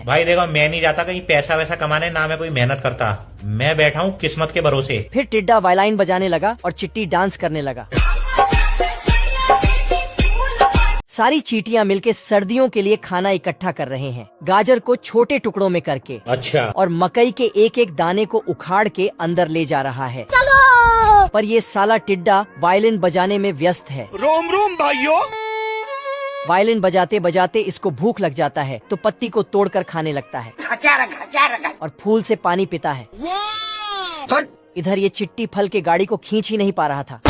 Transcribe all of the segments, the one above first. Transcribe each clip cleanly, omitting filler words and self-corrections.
भाई देखो, मैं नहीं जाता कहीं पैसा वैसा कमाने, ना मैं कोई मेहनत करता। मैं बैठा हूँ किस्मत के भरोसे। फिर टिड्डा वायलाइन बजाने लगा और चिट्टी डांस करने लगा। सारी चींटियां मिलके सर्दियों के लिए खाना इकट्ठा कर रहे हैं, गाजर को छोटे टुकड़ों में करके। अच्छा। और मकई के एक एक दाने को उखाड़ के अंदर ले जा रहा है। पर ये साला टिड्डा वायलिन बजाने में व्यस्त है। रोम रोम भाइयों। वायलिन बजाते बजाते इसको भूख लग जाता है तो पत्ती को तोड़कर खाने लगता है और फूल से पानी पीता है। इधर ये चिट्टी फल के गाड़ी को खींच ही नहीं पा रहा था।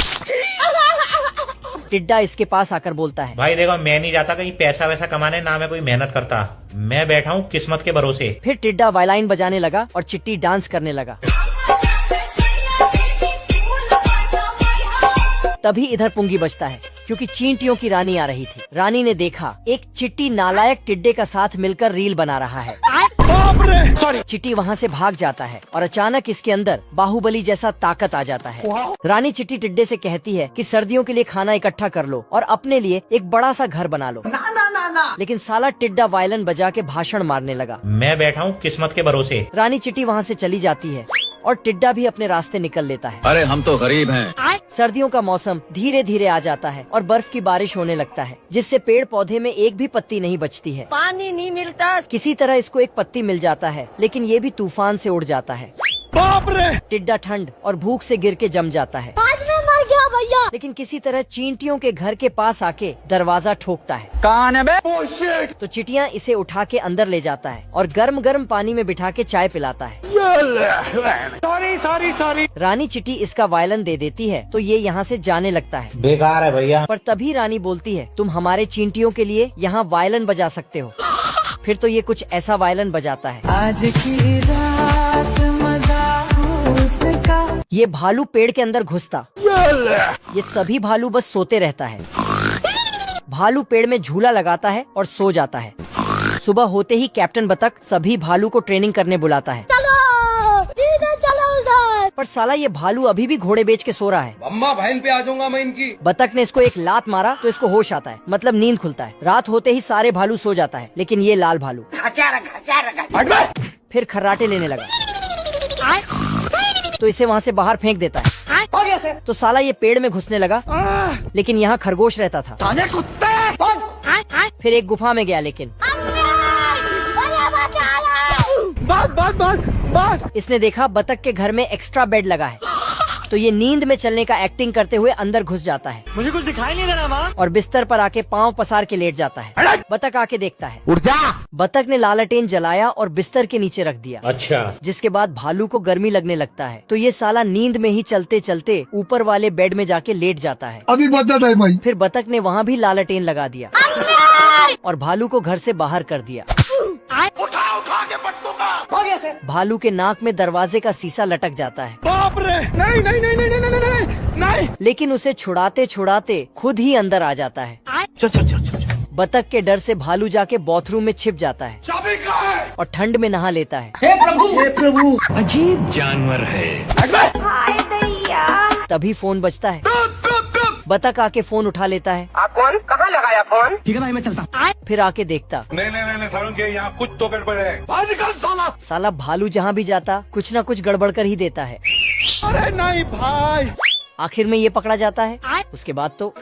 टिड्डा इसके पास आकर बोलता है, भाई देखो, मैं नहीं जाता कहीं पैसा वैसा कमाने, ना मैं कोई मेहनत करता। मैं बैठा हूँ किस्मत के भरोसे। फिर टिड्डा वायलाइन बजाने लगा और चिट्टी डांस करने लगा। तभी इधर पुंगी बजता है क्योंकि चींटियों की रानी आ रही थी। रानी ने देखा एक चिट्टी नालायक टिड्डे का साथ मिलकर रील बना रहा है। चिट्टी वहाँ से भाग जाता है और अचानक इसके अंदर बाहुबली जैसा ताकत आ जाता है। रानी चिट्टी टिड्डे से कहती है कि सर्दियों के लिए खाना इकट्ठा कर लो और अपने लिए एक बड़ा सा घर बना लो। लेकिन साला टिड्डा वायलिन बजा के भाषण मारने लगा। मैं बैठा हूँ किस्मत के भरोसे। रानी चिट्टी वहाँ से चली जाती है और टिड्डा भी अपने रास्ते निकल लेता है। अरे हम तो गरीब हैं। सर्दियों का मौसम धीरे धीरे आ जाता है और बर्फ की बारिश होने लगता है, जिससे पेड़ पौधे में एक भी पत्ती नहीं बचती है। पानी नहीं मिलता। किसी तरह इसको एक पत्ती मिल जाता है, लेकिन ये भी तूफान से उड़ जाता है। बाप रे। टिड्डा ठंड और भूख से गिर के जम जाता है। मर गया भैया। लेकिन किसी तरह चींटियों के घर के पास आके दरवाजा ठोकता है। कौन है बे? तो चिटियां इसे उठा के अंदर ले जाता है और गर्म गर्म पानी में बिठा के चाय पिलाता है। सॉरी। रानी चिटी इसका वायलिन दे देती है तो ये यहाँ से जाने लगता है। बेकार है भैया। पर तभी रानी बोलती है, तुम हमारे चींटियों के लिए यहाँ वायलिन बजा सकते हो। फिर तो ये कुछ ऐसा वायलिन बजाता है। आज की रात मजा उसका। ये भालू पेड़ के अंदर घुसता, ये सभी भालू बस सोते रहता है। भालू पेड़ में झूला लगाता है और सो जाता है। सुबह होते ही कैप्टन बतख सभी भालू को ट्रेनिंग करने बुलाता है। पर साला ये भालू अभी भी घोड़े बेच के सो रहा है। अम्मा बहन पे आ जाऊंगा मैं इनकी। बतख ने इसको एक लात मारा तो इसको होश आता है, मतलब नींद खुलता है। रात होते ही सारे भालू सो जाता है, लेकिन ये लाल भालू फिर खर्राटे लेने लगा तो इसे वहाँ से बाहर फेंक देता है। तो साला ये पेड़ में घुसने लगा, लेकिन यहाँ खरगोश रहता था। फिर एक गुफा में गया, लेकिन इसने देखा बतख के घर में एक्स्ट्रा बेड लगा है, तो ये नींद में चलने का एक्टिंग करते हुए अंदर घुस जाता है। मुझे कुछ दिखाई नहीं दे रहा माँ। और बिस्तर पर आके पाँव पसार के लेट जाता है। बतख आके देखता है, उठ जा। बतख ने लालटेन जलाया और बिस्तर के नीचे रख दिया। अच्छा। जिसके बाद भालू को गर्मी लगने लगता है, तो ये साला नींद में ही चलते चलते ऊपर वाले बेड में जाके लेट जाता है। अभी बता है भाई। फिर बतख ने वहाँ भी लालटेन लगा दिया और भालू को घर से बाहर कर दिया। भालू के नाक में दरवाजे का शीशा लटक जाता है। बाप रे। नहीं। लेकिन उसे छुड़ाते छुड़ाते खुद ही अंदर आ जाता है। चल। बतख के डर से भालू जाके बाथरूम में छिप जाता है चाबी कहाँ है? और ठंड में नहा लेता है। हे प्रभु। अजीब जानवर है। हाय दैया। तभी फोन बजता है। बतख आके फोन उठा लेता है। आप कौन? कहाँ लगाया फोन? ठीक है भाई, मैं चलता। फिर आके देखता, नहीं सारुण के यहाँ कुछ तो गड़बड़ है। साला भालू जहाँ भी जाता कुछ न कुछ गड़बड़ कर ही देता है। अरे नहीं भाई। आखिर में ये पकड़ा जाता है। उसके बाद तो